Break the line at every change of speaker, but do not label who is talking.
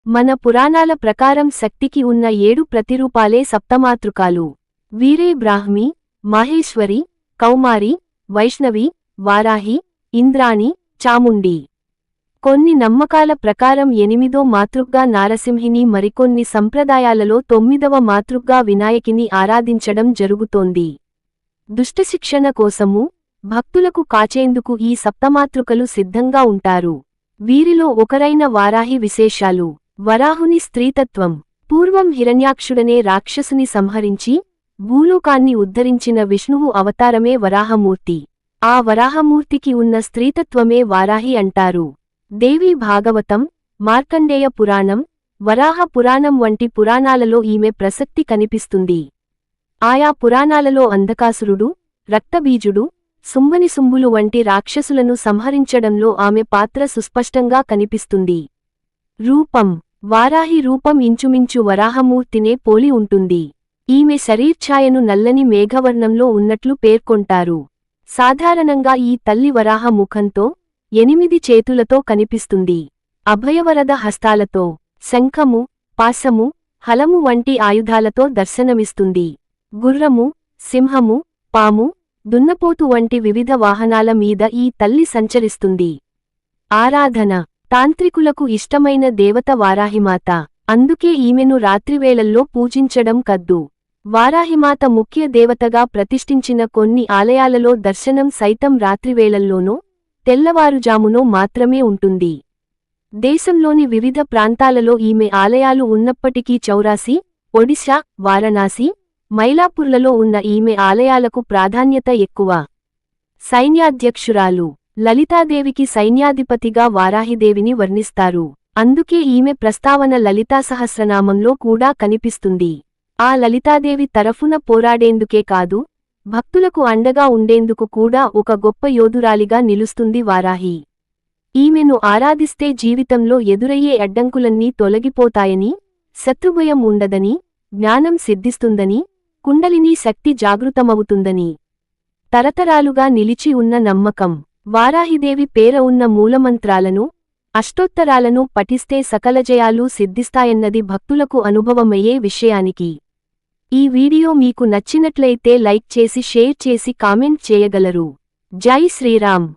మన పురాణాల ప్రకారం శక్తికి ఉన్న 7 ప్రతిరూపాలే సప్తమాతృకాలు. వీరే బ్రాహ్మి, మాహేశ్వరి, కౌమారి, వైష్ణవి, వారాహి, ఇంద్రాణి, చాముండి. కొన్ని నమ్మకాల ప్రకారం 8వ మాతృగ్గా నారసింహిని, మరికొన్ని సంప్రదాయాలలో 9వ మాతృగ్గా వినాయకిని ఆరాధించడం జరుగుతోంది. దుష్టశిక్షణ కోసము, భక్తులకు కాచేందుకు ఈ సప్తమాతృకలు సిద్ధంగా ఉంటారు. వీరిలో ఒకరైన వారాహి విశేషాలు. వరాహుని స్త్రీతత్వం. పూర్వం హిరణ్యాక్షుడనే రాక్షసుని సంహరించి భూలోకాన్ని ఉద్ధరించిన విష్ణువు అవతారమే వరాహమూర్తి. ఆ వరాహమూర్తికి ఉన్న స్త్రీతత్వమే వారాహి అంటారు. దేవీ భాగవతం, మార్కండేయ పురాణం, వరాహ పురాణం వంటి పురాణాలలో ఈమె ప్రసక్తి కనిపిస్తుంది. ఆయా పురాణాలలో అంధకాసురుడు, రక్తబీజుడు, శుంభనిశుంభులు వంటి రాక్షసులను సంహరించడంలో ఆమె పాత్ర సుస్పష్టంగా కనిపిస్తుంది. రూపం. వారాహి రూపం ఇంచుమించు వరాహమూర్తినే పోలి ఉంటుంది. ఈమె శరీర్ఛాయను నల్లని మేఘవర్ణంలో ఉన్నట్లు పేర్కొంటారు. సాధారణంగా ఈ తల్లి వరాహ ముఖంతో, 8 చేతులతో కనిపిస్తుంది. అభయవరద హస్తాలతో, శంఖము, పాశము, హలము వంటి ఆయుధాలతో దర్శనమిస్తుంది. గుర్రము, సింహము, పాము, దున్నపోతు వంటి వివిధ వాహనాల మీద ఈ తల్లి సంచరిస్తుంది. ఆరాధన. తాంత్రికులకు ఇష్టమైన దేవత వారాహిమాత. అందుకే ఈమెను రాత్రివేళల్లో పూజించడం కద్దు. వారాహిమాత ముఖ్య దేవతగా ప్రతిష్ఠించిన కొన్ని ఆలయాలలో దర్శనం సైతం రాత్రివేళల్లోనో, తెల్లవారుజామునో మాత్రమే ఉంటుంది. దేశంలోని వివిధ ప్రాంతాలలో ఈమె ఆలయాలు ఉన్నప్పటికీ చౌరాసి, ఒడిశా, వారణాసి, మైలాపూర్లలో ఉన్న ఈమె ఆలయాలకు ప్రాధాన్యత ఎక్కువ. సైన్యాధ్యక్షురాలు. లలితాదేవికి సైన్యాధిపతిగా వారాహిదేవిని వర్ణిస్తారు. అందుకే ఈమె ప్రస్తావన లలితా సహస్రనామంలో కూడా కనిపిస్తుంది. ఆ లలితాదేవి తరఫున పోరాడేందుకే కాదు, భక్తులకు అండగా ఉండేందుకు కూడా ఒక గొప్ప యోధురాలిగా నిలుస్తుంది వారాహి. ఈమెను ఆరాధిస్తే జీవితంలో ఎదురయ్యే అడ్డంకులన్నీ తొలగిపోతాయని, శత్రుభయం ఉండదని, జ్ఞానం సిద్ధిస్తుందని, కుండలినీ శక్తి జాగృతమవుతుందని తరతరాలుగా నిలిచి ఉన్న నమ్మకం. వారాహిదేవి పేర ఉన్న మూలమంత్రాలను, అష్టోత్తరాలను పఠిస్తే సకల జయాలు సిద్ధిస్తాయన్నది భక్తులకు అనుభవమయ్యే విషయానికి. ఈ వీడియో మీకు నచ్చినట్లయితే లైక్ చేసి షేర్ చేసి కామెంట్ చేయగలరు. జై శ్రీరామ్.